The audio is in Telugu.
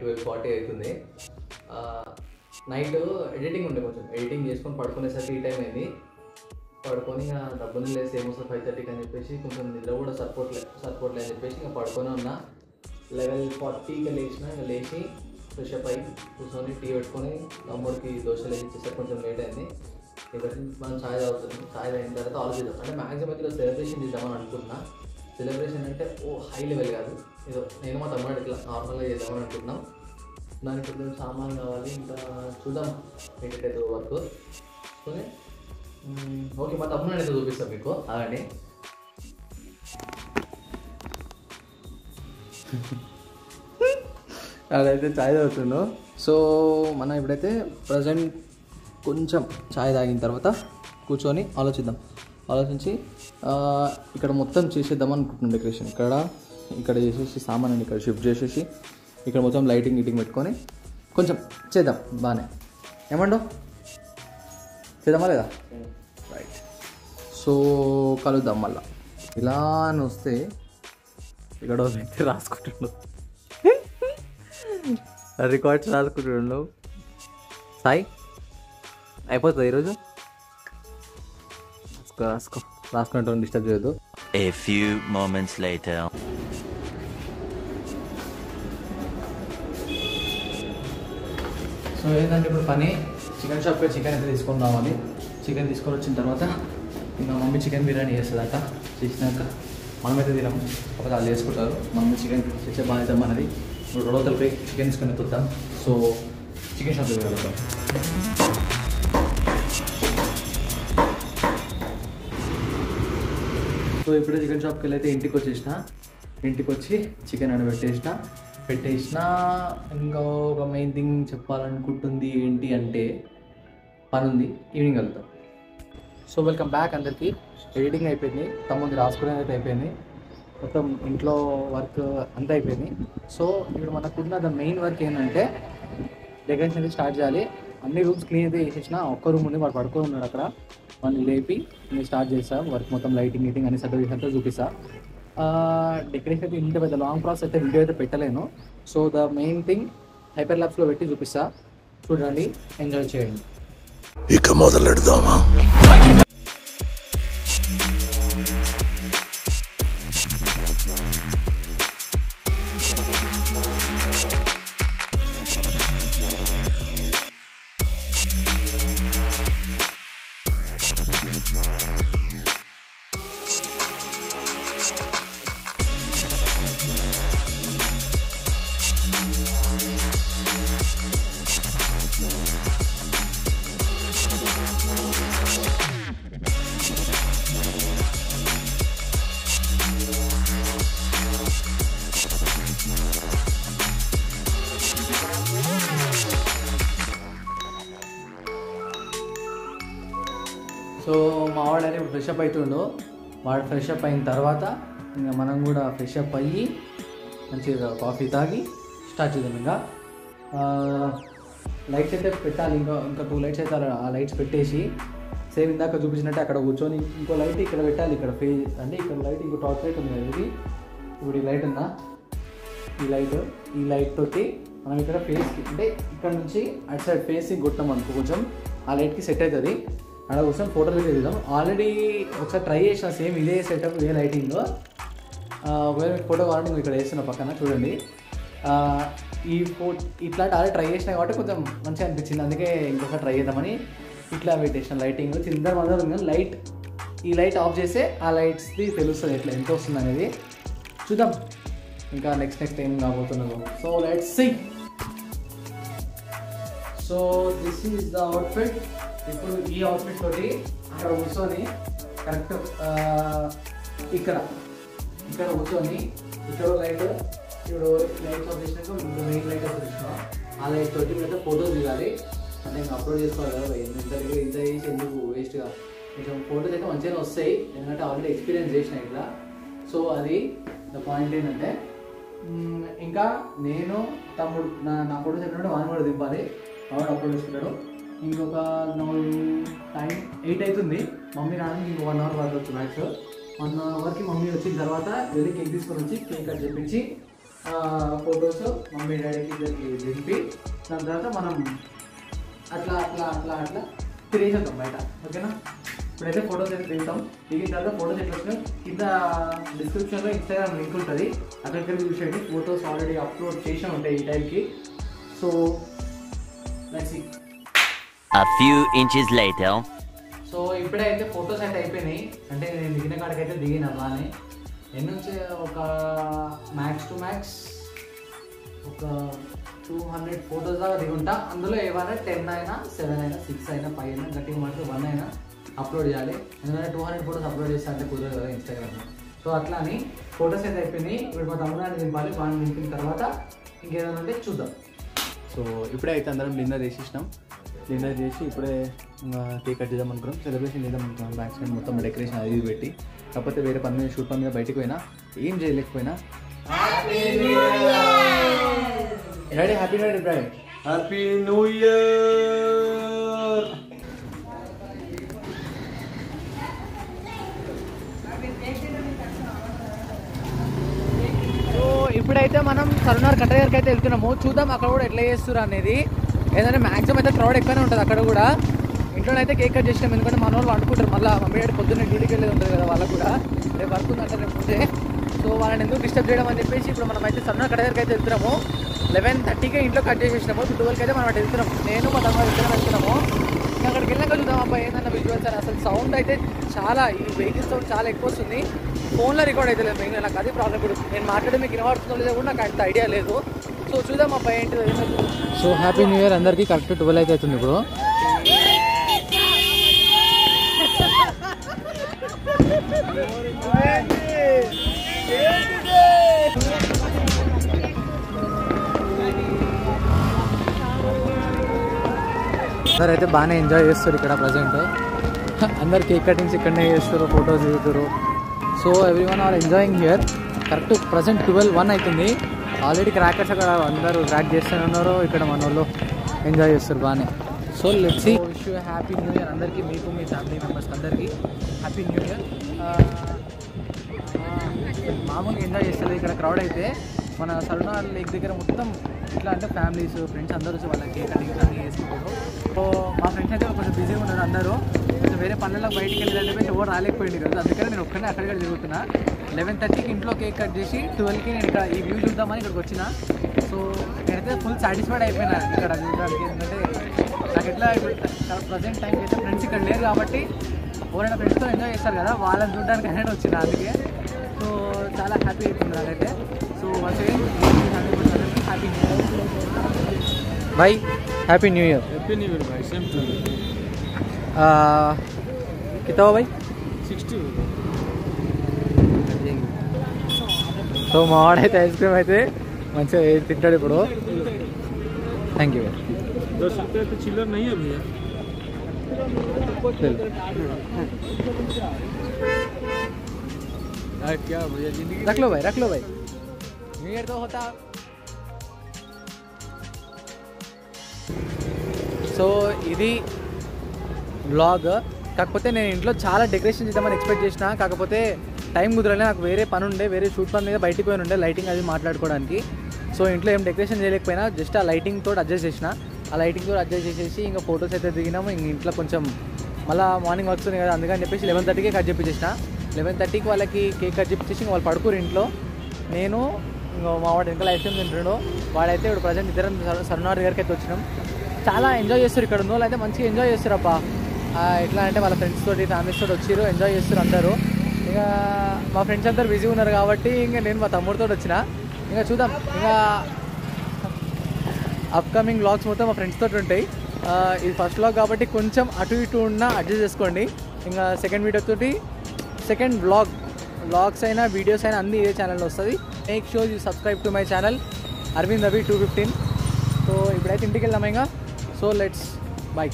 12:40 అవుతుంది. నైట్ ఎడిటింగ్ ఉండే, కొంచెం ఎడిటింగ్ చేసుకొని పడుకునేసరికి ఈ టైం అయింది. పడుకొని ఇక డబ్బులు లేసి ఏమొస్తుంది 5:30కి అని చెప్పేసి కొంచెం నిద్ర కూడా సరిపోట్లే అని చెప్పేసి ఇంకా పడుకొని ఉన్నా. 11:40కి లేచిన, ఇంకా లేచి ఫ్రెష్ అప్ అయ్యి కూర్చొని టీ పెట్టుకొని తమ్ముడికి దోశలు వేసి ఇచ్చేసరికి కొంచెం లేట్ అయింది. ఇక్కడ మనం ఛాయ్ తాగుతుంది. ఛాయ్ అయిన తర్వాత ఆలోచిద్దాం, అంటే మ్యాక్సిమం అయితే సెలబ్రేషన్ చేద్దామని అనుకుంటున్నా. సెలబ్రేషన్ అంటే హై లెవెల్ కాదు, ఏదో నేను మా తమ్ముడు ఇట్లా నార్మల్గా చేద్దామని అనుకుంటున్నాం. దానికి కొంచెం సామాన్ కావాలి, ఇంకా చూద్దాం ఏంటంటే వర్క్. ఓకే, మా తమ్ముడు అయితే చూపిస్తాం మీకు. అలాంటి అదైతే ఛాయ్ తాగుతున్నాం. సో మనం ఇప్పుడైతే ప్రజెంట్ కొంచెం ఛాయ్ తాగిన తర్వాత కూర్చొని ఆలోచించి ఇక్కడ మొత్తం చేసేద్దాం అనుకుంటున్నాం. డెకరేషన్ ఇక్కడ చేసేసి సామాన్ ఇక్కడ షిఫ్ట్ చేసేసి ఇక్కడ మొత్తం లైటింగ్ పెట్టుకొని కొంచెం చేద్దాం. బాగానే ఏమంటావు? చేద్దామా లేదా? రైట్. సో కలుద్దాం మళ్ళా. ఇలా అని వస్తే ఇక్కడ అయితే రాసుకుంటుండు, రికార్డ్స్ రాసుకుంటుండు. సాయి అయిపోతుంది ఈరోజు, రాసుకుంటూ డిస్టర్బ్ చేయొద్దు. A few moments later. So ఏంటంటే ఇప్పుడు పని చికెన్ షాప్కి చికెన్ అయితే తీసుకొని రావాలి. చికెన్ తీసుకొని వచ్చిన తర్వాత ఇంకా మమ్మీ చికెన్ బిర్యానీ చేస్తుందట. చేసినాక మనమైతే తినాము, కాకపోతే వాళ్ళు చేసుకుంటారు. మమ్మీ చికెన్ తెచ్చే బాధ్యత మనది. ఇప్పుడు రోడ్లపై చికెన్ తీసుకొని ఎత్తుతాం. సో చికెన్ షాప్కి వెళ్తాం. సో ఇప్పుడే చికెన్ షాప్కి వెళ్ళి అయితే ఇంటికి వచ్చి చికెన్ ఆడ పెట్టేసిన. ఇంకా ఒక మెయిన్ థింగ్ చెప్పాలనుకుంటుంది ఏంటి అంటే పని ఉంది, ఈవినింగ్ వెళ్తాం. సో వెల్కమ్ బ్యాక్ అందరికీ. ఎడిటింగ్ అయిపోయింది, తమ్ముంది రాసుకునేది అయితే అయిపోయింది, మొత్తం ఇంట్లో వర్క్ అంతా అయిపోయింది. సో ఇప్పుడు మనకున్న ద మెయిన్ వర్క్ ఏంటంటే డెకరేషన్ అయితే స్టార్ట్ చేయాలి. అన్ని రూమ్స్ క్లీన్ అయితే చేసేసిన. ఒక్క రూమ్ ఉంది, వాడు పడుకొని ఉన్నాడు అక్కడ. వాడిని లేపి నేను స్టార్ట్ చేస్తాను వర్క్. మొత్తం లైటింగ్ అన్ని సర్టిఫికేషన్తో చూపిస్తా. డెకరేషన్ అయితే ఇంత పెద్ద లాంగ్ ప్రాసెస్ అయితే వీడియో అయితే పెట్టలేను. So the main thing hyper ల్యాబ్స్లో పెట్టి చూపిస్తా, చూడండి, ఎంజాయ్ చేయండి. ఇక మొదలెడదామా? సో మా వాడు అయితే ఇప్పుడు ఫ్రెష్ అప్ అవుతుండో. వాడు ఫ్రెష్ అప్ అయిన తర్వాత ఇంకా మనం కూడా ఫ్రెష్ అప్ అయ్యి మంచిగా కాఫీ తాగి స్టార్ట్ చేద్దాం. ఇంకా లైట్స్ అయితే పెట్టాలి, ఇంకా 2 లైట్స్ అయితే ఆ లైట్స్ పెట్టేసి సేమ్ ఇందాక చూపించినట్టే అక్కడ కూర్చొని ఇంకో లైట్ ఇక్కడ పెట్టాలి. ఇక్కడ ఫేస్ అంటే ఇక్కడ లైట్ ఇంకో టార్చ్ లైట్ ఉంది. ఇది ఇప్పుడు ఈ లైట్ ఉందా, ఈ లైట్ తోటి మనం ఇక్కడ ఫేస్కి అంటే ఇక్కడ నుంచి అటు సైడ్ ఫేస్కి కొట్టాం అనుకో, కొంచెం ఆ లైట్కి సెట్ అవుతుంది. అక్కడ కోసం ఫోటోలు అయితే తీద్దాం. ఆల్రెడీ ఒకసారి ట్రై చేసిన సేమ్ ఇదే సెటప్, ఇదే లైటింగ్లో. ఒకవేళ ఫోటో కావాలంటే ఇక్కడ వేస్తున్న పక్కన చూడండి. ఇట్లాంటి ఆల్రెడీ ట్రై చేసినా కాబట్టి కొంచెం మంచిగా అనిపించింది, అందుకే ఇంకొకసారి ట్రై చేద్దామని ఇట్లా పెట్టేసిన లైటింగ్. చిందర మందరం లైట్, ఈ లైట్ ఆఫ్ చేస్తే ఆ లైట్స్ది తెలుస్తుంది ఎట్లా ఎంత వస్తుంది అనేది. చూద్దాం ఇంకా నెక్స్ట్ ఏం కాబోతున్నాము. So let's see. So this is the outfit. ఇప్పుడు ఈ అవుట్ఫిట్ తోటి అక్కడ కూర్చొని కరెక్ట్ ఇక్కడ కూర్చొని ఇక్కడ లైట్, ఇప్పుడు లైట్స్ ఆఫ్ చేసినాక మెయిన్ లైట్ ఆఫ్ చేసినా ఆ లైట్ తోటి అయితే ఫోటోస్ దిగాలి. అంటే ఇంకా అప్లోడ్ చేసుకోవాలి కదా, ఇంత చేసి ఎందుకు వేస్ట్గా. కొంచెం ఫోటోస్ అయితే మంచిగానే వస్తాయి, ఎందుకంటే ఆల్రెడీ ఎక్స్పీరియన్స్ చేసిన ఇట్లా. సో అది ద పాయింట్ ఏంటంటే ఇంకా నేను తమ్ముడు నా ఫోటోస్ ఎట్లా వాడిని కూడా దింపాలి. వాడు అప్లోడ్ చేసుకుంటాడు. ఇంకొక టైం 8 అవుతుంది. మమ్మీ రావడానికి ఇంకో 1 అవర్ పడవచ్చు మ్యాక్స్. 1 అవర్కి మమ్మీ వచ్చిన తర్వాత వెళ్ళి కేక్ తీసుకొని వచ్చి కేక్ కట్ చేపించి ఫొటోస్ మమ్మీ డాడీకి ఇద్దరికి దింపి దాని తర్వాత మనం అట్లా అట్లా అట్లా అట్లా తిరిగేద్దాం బయట. ఓకేనా? ఇప్పుడైతే ఫొటోస్ అయితే దిగుతాం. దిగిన తర్వాత ఫొటోస్ ఎట్లా వచ్చినాయి కింద డిస్క్రిప్షన్లో ఇన్స్టాగ్రామ్ లింక్ ఉంటుంది, అక్కడికి చూసేయండి. ఫొటోస్ ఆల్రెడీ అప్లోడ్ చేసి ఉంటాయి ఈ టైంకి. So let's see. A few inches later. సో ఇప్పుడైతే ఫొటోస్ అయితే అయిపోయినాయి. అంటే నేను దిగిన కాడికైతే దిగిన బాగానే. ఎన్ని నుంచి ఒక మ్యాక్స్ టు మ్యాక్స్ ఒక 200 ఫొటోస్ దాకా దిగుంటా. అందులో ఏమైనా 10 అయినా 7 అయినా 6 అయినా 5 అయినా గట్టిగా మాత్రం 1 అయినా అప్లోడ్ చేయాలి. ఎందుకంటే 200 ఫొటోస్ అప్లోడ్ చేస్తే అంటే కుదరదు కదా ఇన్స్టాగ్రామ్లో. సో అట్లా అని ఫొటోస్ అయితే అయిపోయినాయి. ఇప్పుడు మా తమ్ముడాన్ని దింపాలి. వాడిని దింపిన తర్వాత ఇంకేదైనా ఉంటే చూద్దాం. సో ఇప్పుడే అయితే అందరం డిన్నర్ చేసేసినాం. డిన్నర్ చేసి ఇప్పుడే కేక్ కట్ చేద్దాం అనుకున్నాం, సెలబ్రేషన్ చేద్దాం అనుకున్నాం. బ్యాక్ సైడ్ మొత్తం డెకరేషన్ అది ఇది పెట్టి. కాకపోతే వేరే పని మీద షూట్ పని మీద బయటకు పోయినా ఏం చేయలేకపోయినా. Daddy happy new year. Daddy happy new year. So ఇప్పుడైతే మనం సరునార్ కట్ట దగ్గరికి అయితే వెళ్తున్నాము. చూద్దాం అక్కడ కూడా ఎట్లా చేస్తున్నారు అనేది. ఏదంటే మ్యాక్సిమం అయితే క్రౌడ్ ఎక్కువనే ఉంటుంది అక్కడ కూడా. ఇంట్లోనైతే కేక్ కట్ చేసినాం, ఎందుకంటే మన వాళ్ళు వండుకుంటారు. మళ్ళీ మమ్మీ డాడీ పొద్దున్నే డ్యూటీకి వెళ్ళేది ఉంటుంది కదా వాళ్ళకు కూడా, రేపు వర్క్ ఉందంటే రేపు ముందే. సో వాళ్ళని ఎందుకు డిస్టర్బ్ చేయడం అని చెప్పేసి ఇప్పుడు మనం అయితే సరునార్ కట్ట దగ్గరికి అయితే వెళ్తున్నాము. 11:30కే ఇంట్లో కట్ చేసేసినాము. 12కి అయితే మనం అటు వెళ్తున్నాం. నేను మా తమ్ముడు ఇద్దరం వెళ్తున్నాము. ఇంకా అక్కడికి వెళ్ళాక చూద్దాం అబ్బాయి ఏంటన్నా విజువల్స్ అని. అసలు సౌండ్ అయితే చాలా, ఈ వెహికల్ సౌండ్ చాలా ఎక్కువ వస్తుంది. ఫోన్లో రికార్డ్ అయితే లేదు మెయిన్, నాకు అది ప్రాబ్లం. ఇప్పుడు నేను మాట్లాడే మీకు వినబడుతుందో లేదో కూడా నాకు అంత ఐడియా లేదు. సో చూద్దాం అబ్బాయి ఏంటిదో. సో హ్యాపీ న్యూ ఇయర్ అందరికీ. కరెక్ట్ 12 అయితే అవుతుంది ఇప్పుడు. అందరు అయితే బాగానే ఎంజాయ్ చేస్తారు ఇక్కడ ప్రజెంట్. అందరు కేక్ కటింగ్స్ ఇక్కడనే చేస్తారు, ఫొటోస్ దిగుతారు. So everyone are enjoying here. Correct present 12:01 అవుతుంది. ఆల్రెడీ క్రాకర్స్ అక్కడ అందరూ క్రాక్ చేస్తూనే ఉన్నారు. ఇక్కడ మన వాళ్ళు ఎంజాయ్ చేస్తారు బాగానే. So let's see. Wish you happy new year అందరికీ, మీకు మీ ఫ్యామిలీ మెంబర్స్కి అందరికీ హ్యాపీ న్యూ ఇయర్. మామూలుగా ఎంజాయ్ చేస్తారు ఇక్కడ. క్రౌడ్ అయితే మన సరునార్ లేక్ దగ్గర మొత్తం ఇట్లా అంటే ఫ్యామిలీస్ ఫ్రెండ్స్ అందరూ వాళ్ళ కేక్ కటింగ్స్ అన్నీ చేసుకుంటారు. సో మా ఫ్రెండ్స్ అయితే కొంచెం బిజీగా ఉన్నారు అందరూ. కొంచెం వేరే పనులకు బయటికి వెళ్ళాలని చెప్పేసి ఎవరు రాలేకపోయింది కదా, అందుకని నేను ఒక్కనే అక్కడిక్కడ తిరుగుతున్నా. 11:30కి ఇంట్లో కేక్ కట్ చేసి 12కి నేను ఇక్కడ ఈ వ్యూ చూద్దామని ఇక్కడికి వచ్చిన. సో నేనైతే ఫుల్ సాటిస్ఫైడ్ అయిపోయినా ఇక్కడ చూడడానికి. ఎందుకంటే నాకు ఎట్లా ప్రజెంట్ టైంకి అయితే ఫ్రెండ్స్ ఇక్కడ లేరు కాబట్టి ఎవరైనా ఫ్రెండ్స్తో ఎంజాయ్ చేస్తారు కదా, వాళ్ళని చూడడానికి అనేది వచ్చిన. అందుకే సో చాలా హ్యాపీ అయిపోయింది నాకైతే. So once again happy new year బాయ్. Happy new year. Happy new year భాయ్. Same to you. कितना हो भाई? 60. సో మా వాడైతే ఐస్ క్రీమ్ అయితే మంచిగా తింటాడు ఇప్పుడు. Thank you. 10 रुपये तो चिल्लर नहीं है भैया. क्या भैया जिंदगी रख लो भाई, रख लो भाई. न्यू ईयर तो होता. సో ఇది వ్లాగ్. కాకపోతే నేను ఇంట్లో చాలా డెకరేషన్ చేద్దామని ఎక్స్పెక్ట్ చేసిన, కాకపోతే టైం కుదరలే. నాకు వేరే పని ఉండే, వేరే షూట్ పని మీద బయటికి పోయి ఉండే లైటింగ్ అది మాట్లాడుకోవడానికి. సో ఇంట్లో ఏం డెకరేషన్ చేయలేకపోయినా, జస్ట్ ఆ లైటింగ్ తోటి అడ్జస్ట్ చేసిన. ఆ లైటింగ్ తోటి అడ్జస్ట్ చేసేసి ఇంకా ఫొటోస్ అయితే దిగినాము. ఇంక ఇంట్లో కొంచెం మళ్ళీ మార్నింగ్ వస్తుంది కదా, అందుకని చెప్పేసి 11:30కే కట్ చేపించేసిన. 11:30కి వాళ్ళకి కేక్ కట్ చేపించేసి వాళ్ళు పడుకోరు ఇంట్లో. నేను ఇంకో మా వాడు ఇంకా ఐస్ క్రీమ్ తింటాడు. వాడైతే ఇప్పుడు ప్రజెంట్ ఇద్దరం సరునార్ దగ్గరికి అయితే వచ్చినాం. చాలా ఎంజాయ్ చేస్తారు ఇక్కడ ఉన్న వాళ్ళు అయితే, మంచిగా ఎంజాయ్ చేస్తారు అబ్బా. ఎట్లా అంటే వాళ్ళ ఫ్రెండ్స్ తోటి ఫ్యామిలీస్ తోటి వచ్చారు, ఎంజాయ్ చేస్తారు అందరూ. ఇంకా మా ఫ్రెండ్స్ అందరు బిజీ ఉన్నారు కాబట్టి ఇంకా నేను మా తమ్ముడితో వచ్చిన. ఇంకా చూద్దాం, ఇంకా అప్కమింగ్ వ్లాగ్స్ మొత్తం మా ఫ్రెండ్స్ తోటి ఉంటాయి. ఇది ఫస్ట్ వ్లాగ్ కాబట్టి కొంచెం అటు ఇటు ఉన్న అడ్జస్ట్ చేసుకోండి. ఇంకా సెకండ్ వీడియో తోటి సెకండ్ వ్లాగ్స్ అయినా వీడియోస్ అయినా అన్నీ ఇదే ఛానల్లో వస్తుంది. Make sure you subscribe to my channel Aravind Ravi 215. So ఇప్పుడైతే ఇంటికి వెళ్దాం ఇంకా. So let's by.